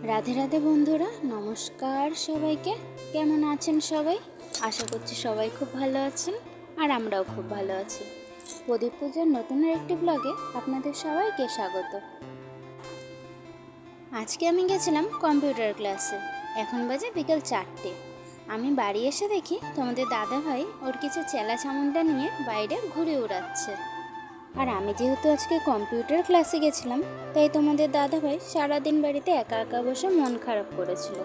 রাধে রাধে বন্ধুরা, নমস্কার সবাইকে। কেমন আছেন সবাই? আশা করছি সবাই খুব ভালো আছেন, আর আমরাও খুব ভালো আছি। প্রদীপ পূজার নতুন একটি ব্লগে আপনাদের সবাইকে স্বাগত। আজকে আমি গেছিলাম কম্পিউটার ক্লাসে। এখন বাজে বিকেল 4টে। আমি বাড়ি এসে দেখি তোমাদের দাদা ভাই ওর কিছু চেলা চামুন্ডা নিয়ে বাইরে ঘুরে উড়াচ্ছে। আর আমি যেহেতু আজকে কম্পিউটার ক্লাসে গেছিলাম, তাই তোমাদের দাদাভাই সারাদিন বাড়িতে একা একা বসে মন খারাপ করেছিল।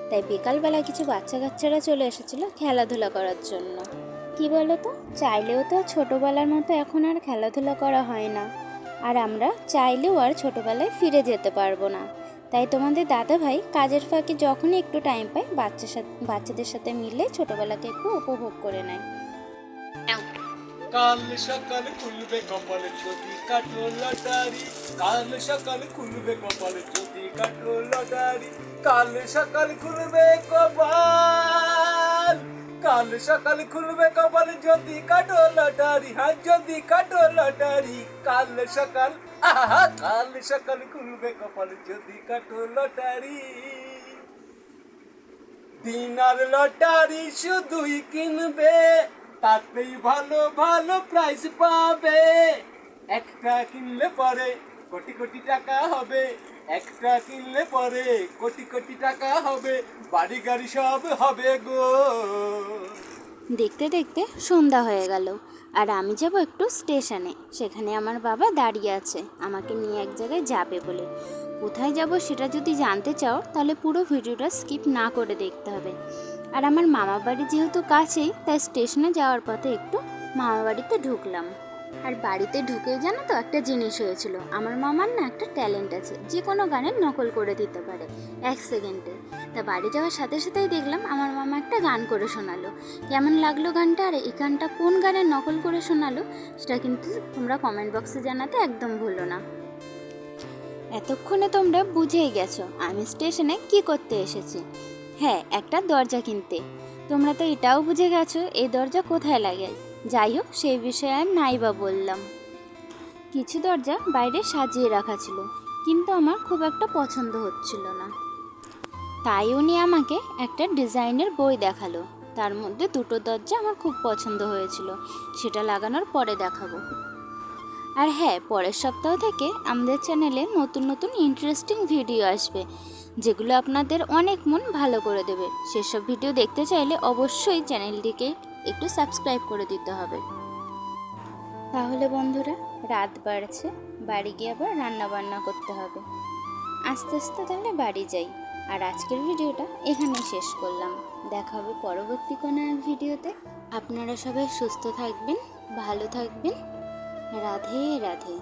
তাই বিকালবেলা কিছু বাচ্চা কাচ্চারা চলে এসেছিলো খেলাধুলা করার জন্য। কি বলো তো, চাইলেও তো ছোটোবেলার মতো এখন আর খেলাধুলা করা হয় না, আর আমরা চাইলেও আর ছোটোবেলায় ফিরে যেতে পারবো না। তাই তোমাদের দাদাভাই কাজের ফাঁকে যখনই একটু টাইম পায় বাচ্চাদের সাথে মিলে ছোটোবেলাকে একটু উপভোগ করে নেয়। কাল সকালে খুলবে কপালে যদি কাটো লটারি, কাল সকালে খুলবে কপালে যদি কাটো লটারি, কাল সকালে খুলবে কপাল, কাল সকালে খুলবে কপালে যদি কাটো লটারি, হ্যাঁ যদি কাটো লটারি, কাল সকাল আহা কাল সকালে খুলবে কপালে যদি কাটো লটারি। দিনার লটারি শুধুই কিনবে, তাতেই ভালো ভালো প্রাইজ পাবে। একটা কিনলে পরে কোটি কোটি টাকা হবে, একটা কিনলে পরে কোটি কোটি টাকা হবে, বাড়ি গাড়ি সব হবে গো। দেখতে দেখতে সন্ধ্যা হয়ে গেল, আর আমি যাব একটু স্টেশনে। সেখানে আমার বাবা দাঁড়িয়ে আছে আমাকে নিয়ে এক জায়গায় যাবে বলে। কোথায় যাব সেটা যদি জানতে চাও তাহলে পুরো ভিডিওটা স্কিপ না করে দেখতে হবে। আর আমার মামা বাড়ি যেহেতু কাছেই, তাই স্টেশনে যাওয়ার পথে একটু মামা বাড়িতে ঢুকলাম। আর বাড়িতে ঢুকে জানো তো একটা জিনিস হয়েছিল, আমার মামার না একটা ট্যালেন্ট আছে, যে কোনো গানের নকল করে দিতে পারে 1 সেকেন্ডে। তা বাড়ি যাওয়ার সাথে সাথেই দেখলাম আমার মামা একটা গান করে শোনালো। কেমন লাগলো গানটা, আর এই গানটা কোন গানের নকল করে শোনালো সেটা কিন্তু তোমরা কমেন্ট বক্সে জানাতে একদম ভুলো না। এতক্ষণে তোমরা বুঝেই গেছো আমি স্টেশনে কি করতে এসেছি। হ্যাঁ, একটা দরজা কিনতে। তোমরা তো এটাও বুঝে গেছো এই দরজা কোথায় লাগে। যাই হোক, সেই বিষয়ে আর নাই বা বললাম। কিছু দরজা বাইরে সাজিয়ে রাখা ছিল, কিন্তু আমার খুব একটা পছন্দ হচ্ছিল না। তাই উনি আমাকে একটা ডিজাইনের বই দেখালো। তার মধ্যে দুটো দরজা আমার খুব পছন্দ হয়েছিল, সেটা লাগানোর পরে দেখাবো। আর হ্যাঁ, পরের সপ্তাহ থেকে আমাদের চ্যানেলে নতুন নতুন ইন্টারেস্টিং ভিডিও আসবে, যেগুলো আপনাদের অনেক মন ভালো করে দেবে। সেসব ভিডিও দেখতে চাইলে অবশ্যই চ্যানেলটিকে একটু সাবস্ক্রাইব করে দিতে হবে। তাহলে বন্ধুরা, রাত বাড়ছে, বাড়ি গিয়ে আবার রান্না বান্না করতে হবে। আস্তে আস্তে তাহলে বাড়ি যাই। আর আজকের ভিডিওটা এখানেই শেষ করলাম। দেখা হবে পরবর্তী কোনো এক ভিডিওতে। আপনারা সবাই সুস্থ থাকবেন, ভালো থাকবেন। রাধে রাধে।